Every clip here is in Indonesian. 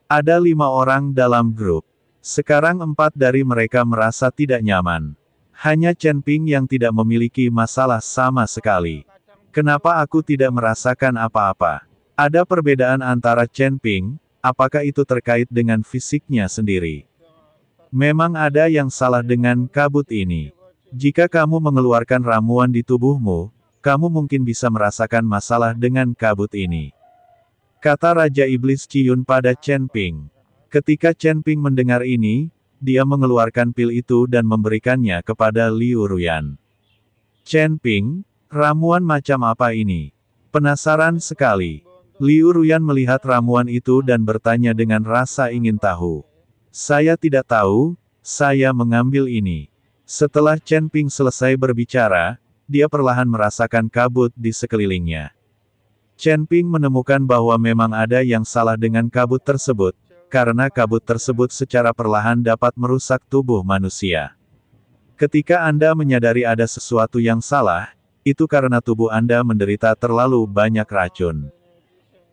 Ada 5 orang dalam grup. Sekarang 4 dari mereka merasa tidak nyaman. Hanya Chen Ping yang tidak memiliki masalah sama sekali. Kenapa aku tidak merasakan apa-apa? Ada perbedaan antara Chen Ping, apakah itu terkait dengan fisiknya sendiri? Memang ada yang salah dengan kabut ini. Jika kamu mengeluarkan ramuan di tubuhmu, kamu mungkin bisa merasakan masalah dengan kabut ini. Kata Raja Iblis Ciyun pada Chen Ping. Ketika Chen Ping mendengar ini, dia mengeluarkan pil itu dan memberikannya kepada Liu Ruyan. Chen Ping, ramuan macam apa ini? Penasaran sekali. Liu Ruyan melihat ramuan itu dan bertanya dengan rasa ingin tahu. Saya tidak tahu, saya mengambil ini. Setelah Chen Ping selesai berbicara, dia perlahan merasakan kabut di sekelilingnya. Chen Ping menemukan bahwa memang ada yang salah dengan kabut tersebut, karena kabut tersebut secara perlahan dapat merusak tubuh manusia. Ketika Anda menyadari ada sesuatu yang salah, itu karena tubuh Anda menderita terlalu banyak racun.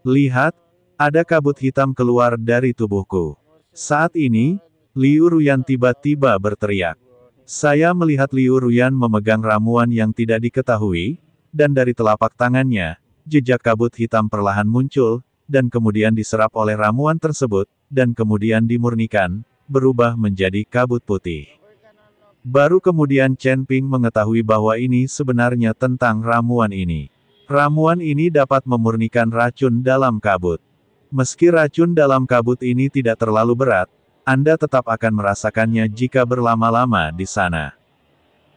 Lihat, ada kabut hitam keluar dari tubuhku. Saat ini, Liu Ruyan tiba-tiba berteriak. Saya melihat Liu Ruyan memegang ramuan yang tidak diketahui, dan dari telapak tangannya, jejak kabut hitam perlahan muncul, dan kemudian diserap oleh ramuan tersebut, dan kemudian dimurnikan, berubah menjadi kabut putih. Baru kemudian Chen Ping mengetahui bahwa ini sebenarnya tentang ramuan ini. Ramuan ini dapat memurnikan racun dalam kabut. Meski racun dalam kabut ini tidak terlalu berat, Anda tetap akan merasakannya jika berlama-lama di sana.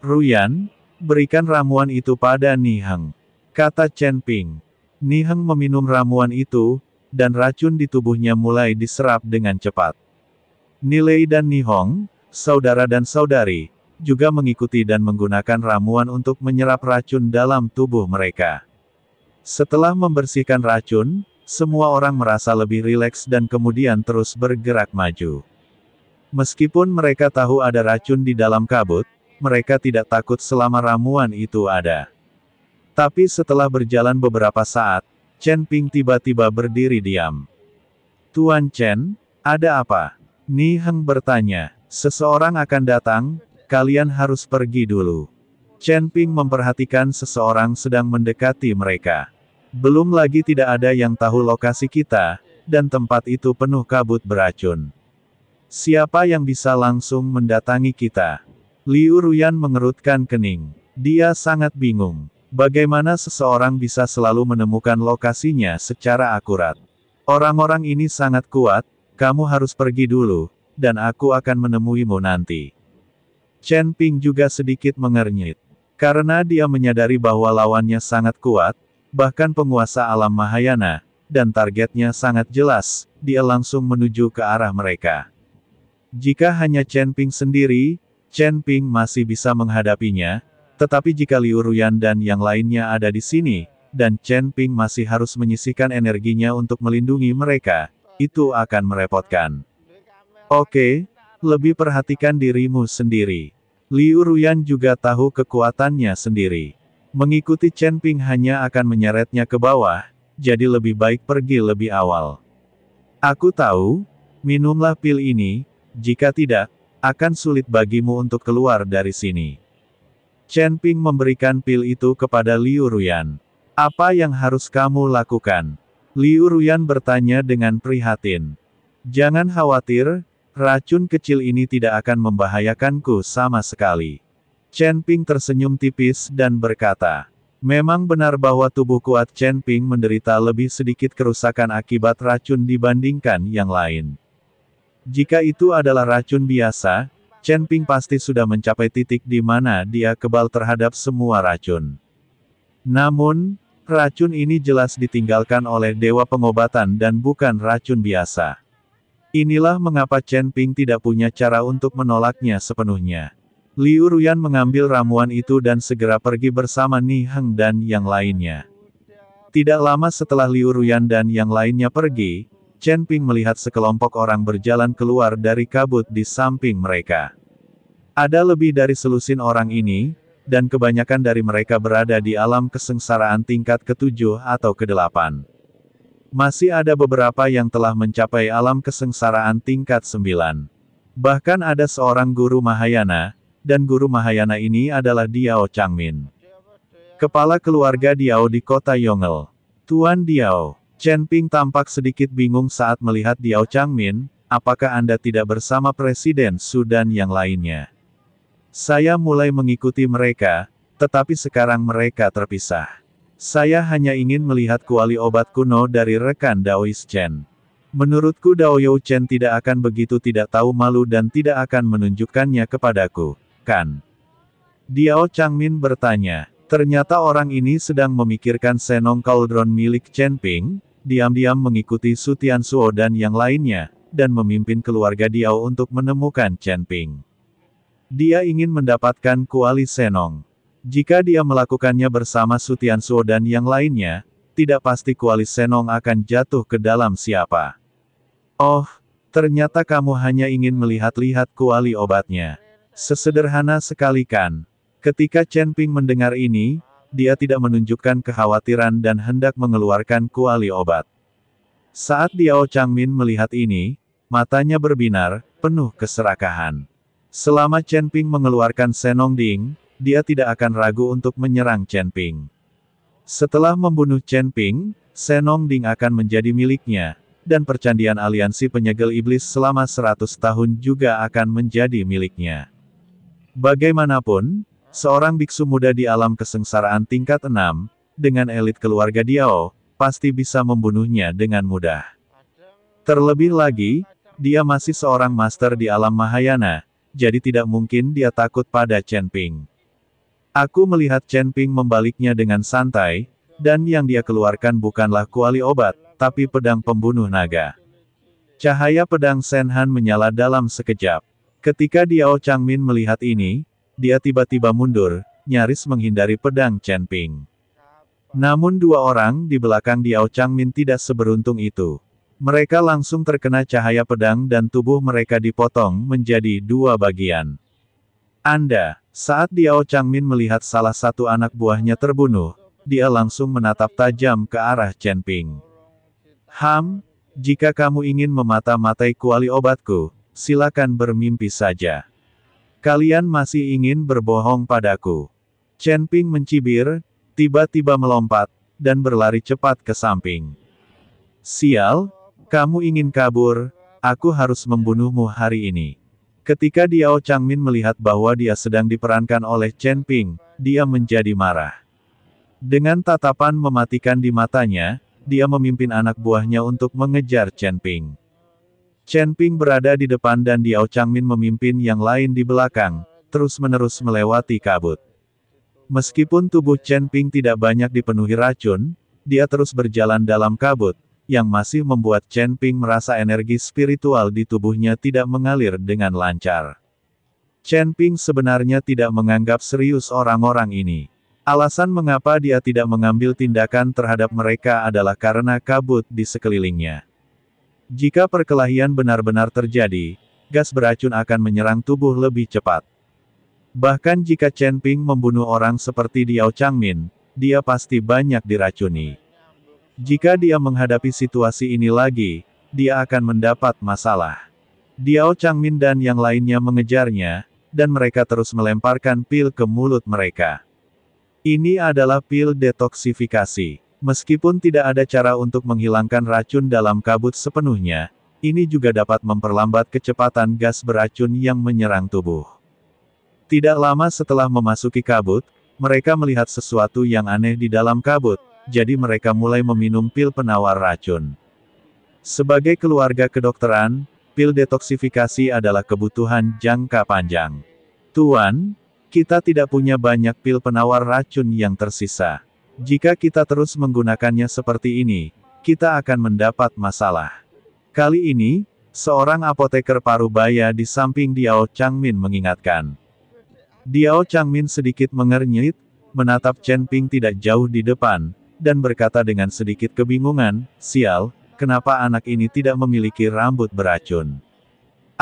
Ruyan, berikan ramuan itu pada Ni Heng, kata Chen Ping. Ni Heng meminum ramuan itu, dan racun di tubuhnya mulai diserap dengan cepat. Ni Lei dan Ni Hong, saudara dan saudari, juga mengikuti dan menggunakan ramuan untuk menyerap racun dalam tubuh mereka. Setelah membersihkan racun, semua orang merasa lebih rileks dan kemudian terus bergerak maju. Meskipun mereka tahu ada racun di dalam kabut, mereka tidak takut selama ramuan itu ada. Tapi setelah berjalan beberapa saat, Chen Ping tiba-tiba berdiri diam. Tuan Chen, ada apa? Ni Heng bertanya. Seseorang akan datang, kalian harus pergi dulu. Chen Ping memperhatikan seseorang sedang mendekati mereka. Belum lagi tidak ada yang tahu lokasi kita, dan tempat itu penuh kabut beracun. Siapa yang bisa langsung mendatangi kita? Liu Ruyan mengerutkan kening. Dia sangat bingung. Bagaimana seseorang bisa selalu menemukan lokasinya secara akurat? Orang-orang ini sangat kuat, kamu harus pergi dulu, dan aku akan menemuimu nanti. Chen Ping juga sedikit mengernyit. Karena dia menyadari bahwa lawannya sangat kuat, bahkan penguasa alam Mahayana, dan targetnya sangat jelas, dia langsung menuju ke arah mereka. Jika hanya Chen Ping sendiri, Chen Ping masih bisa menghadapinya, tetapi jika Liu Ruyan dan yang lainnya ada di sini, dan Chen Ping masih harus menyisihkan energinya untuk melindungi mereka, itu akan merepotkan. Oke, lebih perhatikan dirimu sendiri. Liu Ruyan juga tahu kekuatannya sendiri. Mengikuti Chen Ping hanya akan menyeretnya ke bawah, jadi lebih baik pergi lebih awal. Aku tahu, minumlah pil ini, jika tidak, akan sulit bagimu untuk keluar dari sini. Chen Ping memberikan pil itu kepada Liu Ruyan. Apa yang harus kamu lakukan? Liu Ruyan bertanya dengan prihatin. Jangan khawatir, racun kecil ini tidak akan membahayakanku sama sekali. Chen Ping tersenyum tipis dan berkata, memang benar bahwa tubuh kuat Chen Ping menderita lebih sedikit kerusakan akibat racun dibandingkan yang lain. Jika itu adalah racun biasa, Chen Ping pasti sudah mencapai titik di mana dia kebal terhadap semua racun. Namun, racun ini jelas ditinggalkan oleh dewa pengobatan dan bukan racun biasa. Inilah mengapa Chen Ping tidak punya cara untuk menolaknya sepenuhnya. Liu Ruyan mengambil ramuan itu dan segera pergi bersama Ni Heng dan yang lainnya. Tidak lama setelah Liu Ruyan dan yang lainnya pergi, Chen Ping melihat sekelompok orang berjalan keluar dari kabut di samping mereka. Ada lebih dari selusin orang ini, dan kebanyakan dari mereka berada di alam kesengsaraan tingkat ke-7 atau ke-8. Masih ada beberapa yang telah mencapai alam kesengsaraan tingkat 9. Bahkan ada seorang guru Mahayana, dan guru Mahayana ini adalah Diao Changmin. Kepala keluarga Diao di kota Yongle. Tuan Diao, Chen Ping tampak sedikit bingung saat melihat Diao Changmin. Apakah Anda tidak bersama Presiden Su dan yang lainnya? Saya mulai mengikuti mereka, tetapi sekarang mereka terpisah. Saya hanya ingin melihat kuali obat kuno dari rekan Daois Chen. Menurutku Daoyou Chen tidak akan begitu tidak tahu malu dan tidak akan menunjukkannya kepadaku, kan? Diao Changmin bertanya. Ternyata orang ini sedang memikirkan Senong Cauldron milik Chen Ping, diam-diam mengikuti Su Tianzuo dan yang lainnya, dan memimpin keluarga Diao untuk menemukan Chen Ping. Dia ingin mendapatkan kuali Senong. Jika dia melakukannya bersama Su Tianzuo dan yang lainnya, tidak pasti kuali Senong akan jatuh ke dalam siapa. Oh, ternyata kamu hanya ingin melihat-lihat kuali obatnya. Sesederhana sekali kan? Ketika Chen Ping mendengar ini, dia tidak menunjukkan kekhawatiran dan hendak mengeluarkan kuali obat. Saat Diao Changmin melihat ini, matanya berbinar, penuh keserakahan. Selama Chen Ping mengeluarkan Senong Ding, dia tidak akan ragu untuk menyerang Chen Ping. Setelah membunuh Chen Ping, Senong Ding akan menjadi miliknya, dan percandian aliansi penyegel iblis selama 100 tahun juga akan menjadi miliknya. Bagaimanapun, seorang biksu muda di alam kesengsaraan tingkat 6, dengan elit keluarga Diao, pasti bisa membunuhnya dengan mudah. Terlebih lagi, dia masih seorang master di alam Mahayana, jadi tidak mungkin dia takut pada Chen Ping. Aku melihat Chen Ping membaliknya dengan santai, dan yang dia keluarkan bukanlah kuali obat, tapi pedang pembunuh naga. Cahaya pedang Senhan menyala dalam sekejap. Ketika Diao Changmin melihat ini, dia tiba-tiba mundur, nyaris menghindari pedang Chen Ping. Namun dua orang di belakang Diao Changmin tidak seberuntung itu. Mereka langsung terkena cahaya pedang dan tubuh mereka dipotong menjadi dua bagian. Saat Diao Changmin melihat salah satu anak buahnya terbunuh, dia langsung menatap tajam ke arah Chen Ping. Jika kamu ingin memata-matai kuali obatku, silakan bermimpi saja. Kalian masih ingin berbohong padaku. Chen Ping mencibir, tiba-tiba melompat, dan berlari cepat ke samping. Sial! Kamu ingin kabur, aku harus membunuhmu hari ini. Ketika Diao Changmin melihat bahwa dia sedang diperankan oleh Chen Ping, dia menjadi marah. Dengan tatapan mematikan di matanya, dia memimpin anak buahnya untuk mengejar Chen Ping. Chen Ping berada di depan dan Diao Changmin memimpin yang lain di belakang, terus-menerus melewati kabut. Meskipun tubuh Chen Ping tidak banyak dipenuhi racun, dia terus berjalan dalam kabut, yang masih membuat Chen Ping merasa energi spiritual di tubuhnya tidak mengalir dengan lancar. Chen Ping sebenarnya tidak menganggap serius orang-orang ini. Alasan mengapa dia tidak mengambil tindakan terhadap mereka adalah karena kabut di sekelilingnya. Jika perkelahian benar-benar terjadi, gas beracun akan menyerang tubuh lebih cepat. Bahkan jika Chen Ping membunuh orang seperti Diao Changmin, dia pasti banyak diracuni. Jika dia menghadapi situasi ini lagi, dia akan mendapat masalah. Diao Changmin dan yang lainnya mengejarnya, dan mereka terus melemparkan pil ke mulut mereka. Ini adalah pil detoksifikasi. Meskipun tidak ada cara untuk menghilangkan racun dalam kabut sepenuhnya, ini juga dapat memperlambat kecepatan gas beracun yang menyerang tubuh. Tidak lama setelah memasuki kabut, mereka melihat sesuatu yang aneh di dalam kabut. Jadi mereka mulai meminum pil penawar racun. Sebagai keluarga kedokteran, pil detoksifikasi adalah kebutuhan jangka panjang. Tuan, kita tidak punya banyak pil penawar racun yang tersisa. Jika kita terus menggunakannya seperti ini, kita akan mendapat masalah. Kali ini, seorang apoteker parubaya di samping Diao Changmin mengingatkan. Diao Changmin sedikit mengernyit, menatap Chen Ping tidak jauh di depan, dan berkata dengan sedikit kebingungan, sial, kenapa anak ini tidak memiliki rambut beracun?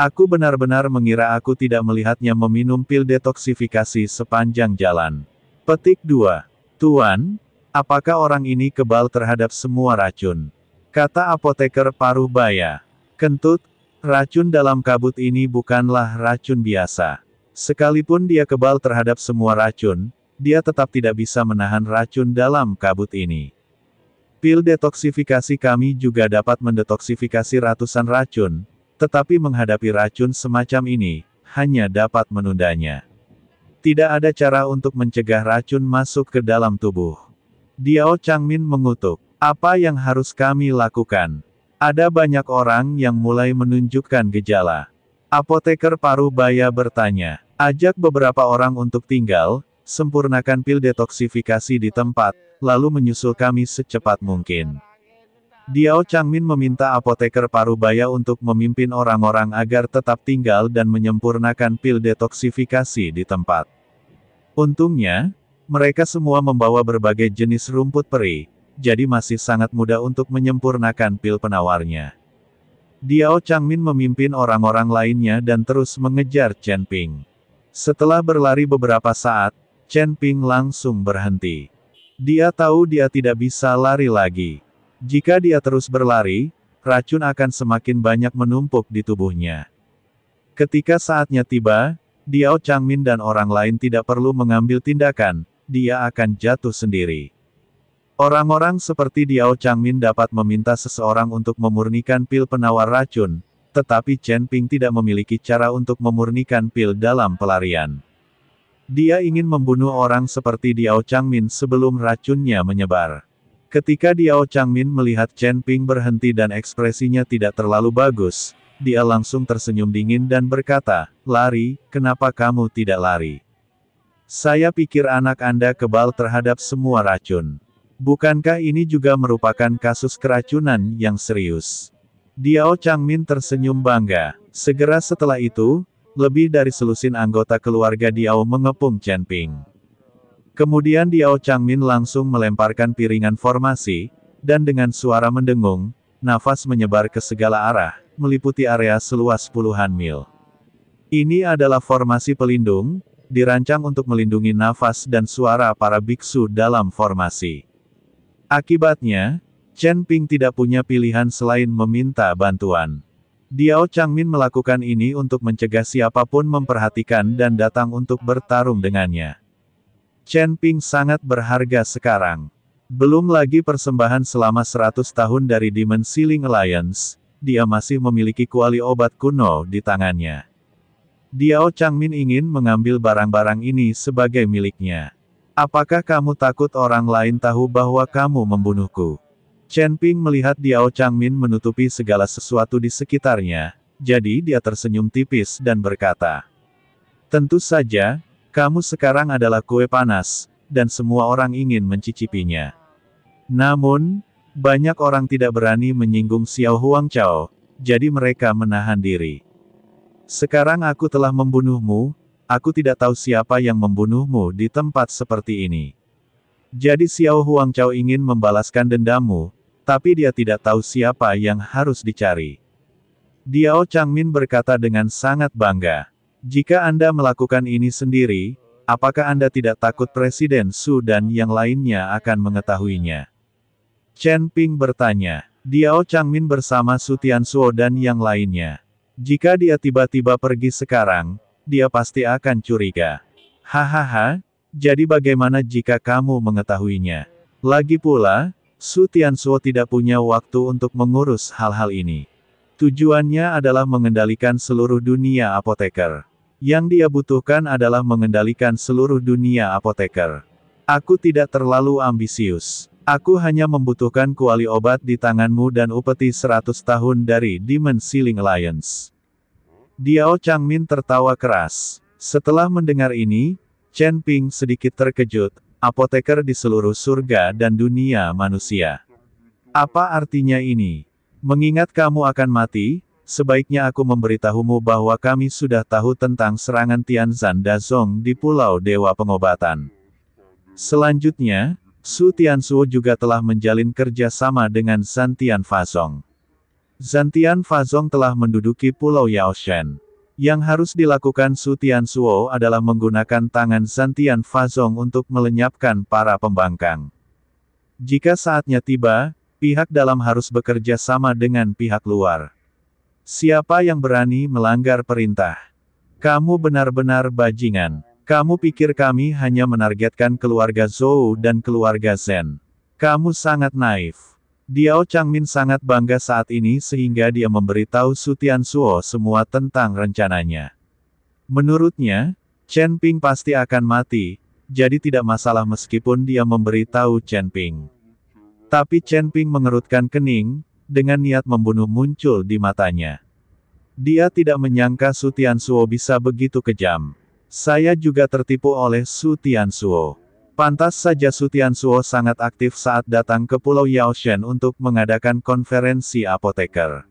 Aku benar-benar mengira aku tidak melihatnya meminum pil detoksifikasi sepanjang jalan. Petik 2. Tuan, apakah orang ini kebal terhadap semua racun? Kata apoteker paruh baya. Kentut, racun dalam kabut ini bukanlah racun biasa. Sekalipun dia kebal terhadap semua racun, dia tetap tidak bisa menahan racun dalam kabut ini. Pil detoksifikasi kami juga dapat mendetoksifikasi ratusan racun, tetapi menghadapi racun semacam ini, hanya dapat menundanya. Tidak ada cara untuk mencegah racun masuk ke dalam tubuh. Diao Changmin mengutuk. Apa yang harus kami lakukan? Ada banyak orang yang mulai menunjukkan gejala. Apoteker paruh baya bertanya. Ajak beberapa orang untuk tinggal, sempurnakan pil detoksifikasi di tempat, lalu menyusul kami secepat mungkin. Diao Changmin meminta apoteker paruh baya untuk memimpin orang-orang agar tetap tinggal dan menyempurnakan pil detoksifikasi di tempat. Untungnya, mereka semua membawa berbagai jenis rumput peri, jadi masih sangat mudah untuk menyempurnakan pil penawarnya. Diao Changmin memimpin orang-orang lainnya dan terus mengejar Chen Ping. Setelah berlari beberapa saat, Chen Ping langsung berhenti. Dia tahu dia tidak bisa lari lagi. Jika dia terus berlari, racun akan semakin banyak menumpuk di tubuhnya. Ketika saatnya tiba, Diao Changmin dan orang lain tidak perlu mengambil tindakan, dia akan jatuh sendiri. Orang-orang seperti Diao Changmin dapat meminta seseorang untuk memurnikan pil penawar racun, tetapi Chen Ping tidak memiliki cara untuk memurnikan pil dalam pelarian. Dia ingin membunuh orang seperti Diao Changmin sebelum racunnya menyebar. Ketika Diao Changmin melihat Chen Ping berhenti dan ekspresinya tidak terlalu bagus, dia langsung tersenyum dingin dan berkata, "Lari, kenapa kamu tidak lari? Saya pikir anak Anda kebal terhadap semua racun. Bukankah ini juga merupakan kasus keracunan yang serius?" Diao Changmin tersenyum bangga. Segera setelah itu, lebih dari selusin anggota keluarga Diao mengepung Chen Ping. Kemudian Diao Changmin langsung melemparkan piringan formasi, dan dengan suara mendengung, nafas menyebar ke segala arah, meliputi area seluas puluhan mil. Ini adalah formasi pelindung, dirancang untuk melindungi nafas dan suara para biksu dalam formasi. Akibatnya, Chen Ping tidak punya pilihan selain meminta bantuan. Diao Changmin melakukan ini untuk mencegah siapapun memperhatikan dan datang untuk bertarung dengannya. Chen Ping sangat berharga sekarang. Belum lagi persembahan selama 100 tahun dari Demon Sealing Alliance, dia masih memiliki kuali obat kuno di tangannya. Diao Changmin ingin mengambil barang-barang ini sebagai miliknya. Apakah kamu takut orang lain tahu bahwa kamu membunuhku? Chen Ping melihat Diao Changmin menutupi segala sesuatu di sekitarnya, jadi dia tersenyum tipis dan berkata, "Tentu saja, kamu sekarang adalah kue panas, dan semua orang ingin mencicipinya. Namun, banyak orang tidak berani menyinggung Xiao Huangchao, jadi mereka menahan diri. Sekarang aku telah membunuhmu, aku tidak tahu siapa yang membunuhmu di tempat seperti ini. Jadi Xiao Huangchao ingin membalaskan dendammu, tapi dia tidak tahu siapa yang harus dicari." Diao Changmin berkata dengan sangat bangga. "Jika Anda melakukan ini sendiri, apakah Anda tidak takut Presiden Su dan yang lainnya akan mengetahuinya?" Chen Ping bertanya. Diao Changmin bersama Su Tianzuo dan yang lainnya. Jika dia tiba-tiba pergi sekarang, dia pasti akan curiga. Hahaha, jadi bagaimana jika kamu mengetahuinya? Lagi pula, Su Tianzuo tidak punya waktu untuk mengurus hal-hal ini. Tujuannya adalah mengendalikan seluruh dunia apoteker. Yang dia butuhkan adalah mengendalikan seluruh dunia apoteker. Aku tidak terlalu ambisius. Aku hanya membutuhkan kuali obat di tanganmu dan upeti 100 tahun dari Demon Sealing Alliance. Diao Changmin tertawa keras. Setelah mendengar ini, Chen Ping sedikit terkejut, apoteker di seluruh surga dan dunia manusia. Apa artinya ini? Mengingat kamu akan mati, sebaiknya aku memberitahumu bahwa kami sudah tahu tentang serangan Tianzan Dazong di Pulau Dewa Pengobatan. Selanjutnya, Su Tianzuo juga telah menjalin kerja sama dengan Zhan Tianfazong. Zantian Fazong telah menduduki Pulau Yaoshen. Yang harus dilakukan Su Tianzuo adalah menggunakan tangan Zantian Fazong untuk melenyapkan para pembangkang. Jika saatnya tiba, pihak dalam harus bekerja sama dengan pihak luar. Siapa yang berani melanggar perintah? Kamu benar-benar bajingan. Kamu pikir kami hanya menargetkan keluarga Zhou dan keluarga Zhen. Kamu sangat naif. Diao Changmin sangat bangga saat ini sehingga dia memberitahu Su Tianzuo semua tentang rencananya. Menurutnya, Chen Ping pasti akan mati, jadi tidak masalah meskipun dia memberitahu Chen Ping. Tapi Chen Ping mengerutkan kening, dengan niat membunuh muncul di matanya. Dia tidak menyangka Su Tianzuo bisa begitu kejam. Saya juga tertipu oleh Su Tianzuo. Pantas saja Su Tianzuo sangat aktif saat datang ke Pulau Yaoshen untuk mengadakan konferensi apoteker.